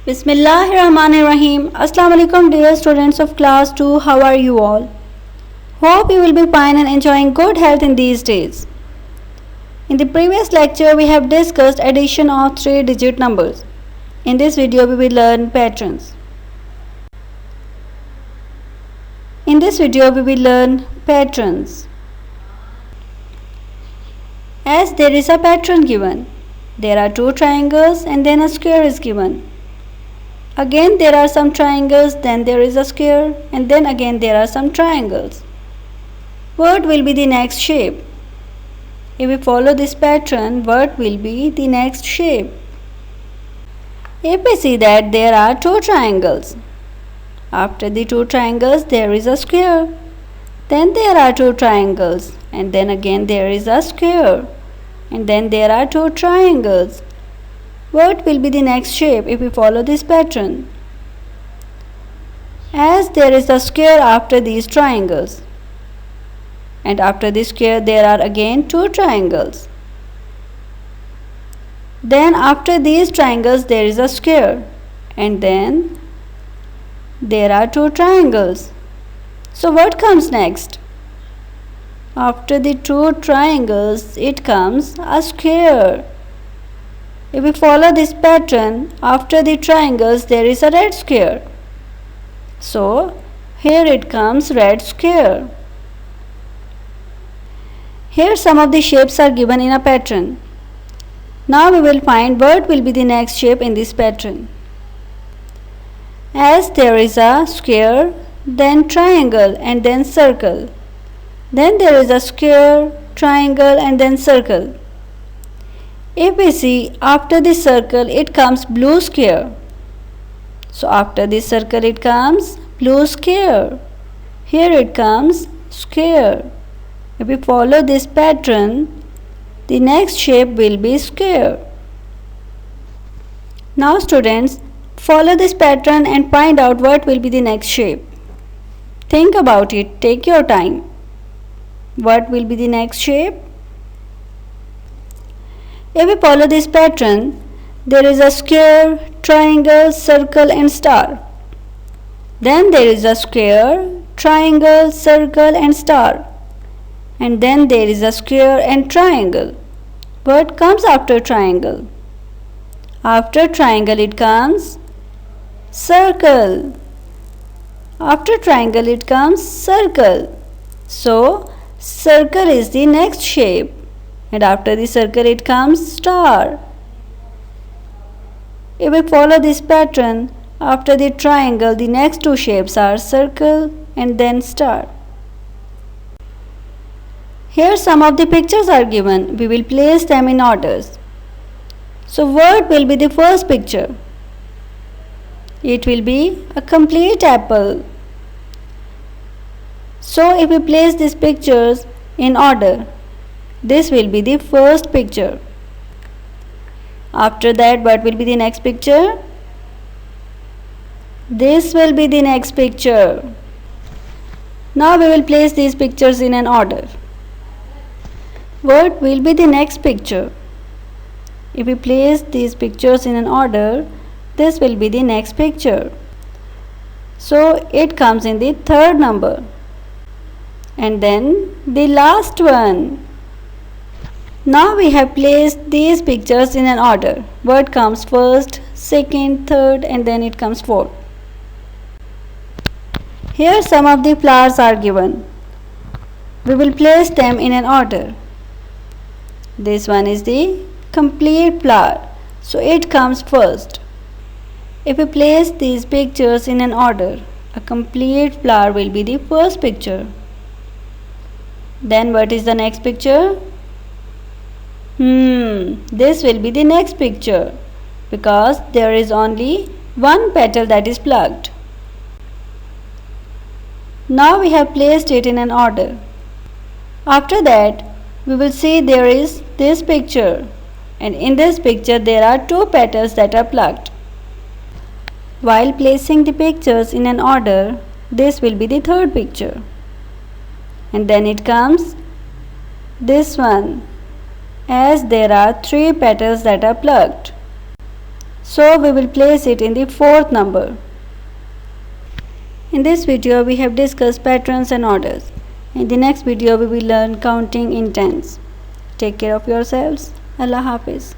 Bismillahirrahmanirrahim. Assalamu alaikum dear students of class 2. How are you all? Hope you will be fine and enjoying good health in these days. In the previous lecture we have discussed addition of 3-digit numbers. In this video we will learn patterns. In this video we will learn patterns. As there is a pattern given, there are 2 triangles and then a square is given. Again there are some triangles, then there is a square, and then again there are some triangles. What will be the next shape? If we follow this pattern, what will be the next shape? If we see that there are 2 triangles, after the 2 triangles there is a square, then there are 2 triangles, and then again there is a square, and then there are 2 triangles. What will be the next shape if we follow this pattern? As there is a square after these triangles, and after the square there are again 2 triangles. Then after these triangles there is a square, and then there are 2 triangles. So what comes next? After the 2 triangles it comes a square. If we follow this pattern, after the triangles there is a red square. So here it comes red square. Here some of the shapes are given in a pattern. Now we will find what will be the next shape in this pattern. As there is a square, then triangle, and then circle. Then there is a square, triangle, and then circle. If we see after the circle it comes blue square. So after the circle it comes blue square. Here it comes square. If we follow this pattern, the next shape will be square. Now students, follow this pattern and find out what will be the next shape. Think about it, take your time. What will be the next shape? If we follow this pattern, there is a square, triangle, circle and star. Then there is a square, triangle, circle and star. And then there is a square and triangle. What comes after triangle? After triangle it comes circle. After triangle it comes circle. So circle is the next shape. And after the circle it comes star. If we follow this pattern, after the triangle the next 2 shapes are circle and then star. Here some of the pictures are given. We will place them in orders. So what will be the first picture? It will be a complete apple. So if we place these pictures in order, this will be the first picture. After that, what will be the next picture? This will be the next picture. Now we will place these pictures in an order. What will be the next picture? If we place these pictures in an order, this will be the next picture. So it comes in the 3rd number. And then the last one. Now we have placed these pictures in an order. What comes first, second, third, and then it comes fourth. Here some of the flowers are given. We will place them in an order. This one is the complete flower. So it comes first. If we place these pictures in an order, a complete flower will be the first picture. Then what is the next picture? This will be the next picture because there is only one petal that is plucked. Now we have placed it in an order. After that, we will see there is this picture, and in this picture there are 2 petals that are plucked. While placing the pictures in an order, this will be the 3rd picture. And then it comes this one, as there are 3 petals that are plucked. So we will place it in the fourth number. In this video we have discussed patterns and orders. In the next video we will learn counting in tens. Take care of yourselves. Allah Hafiz.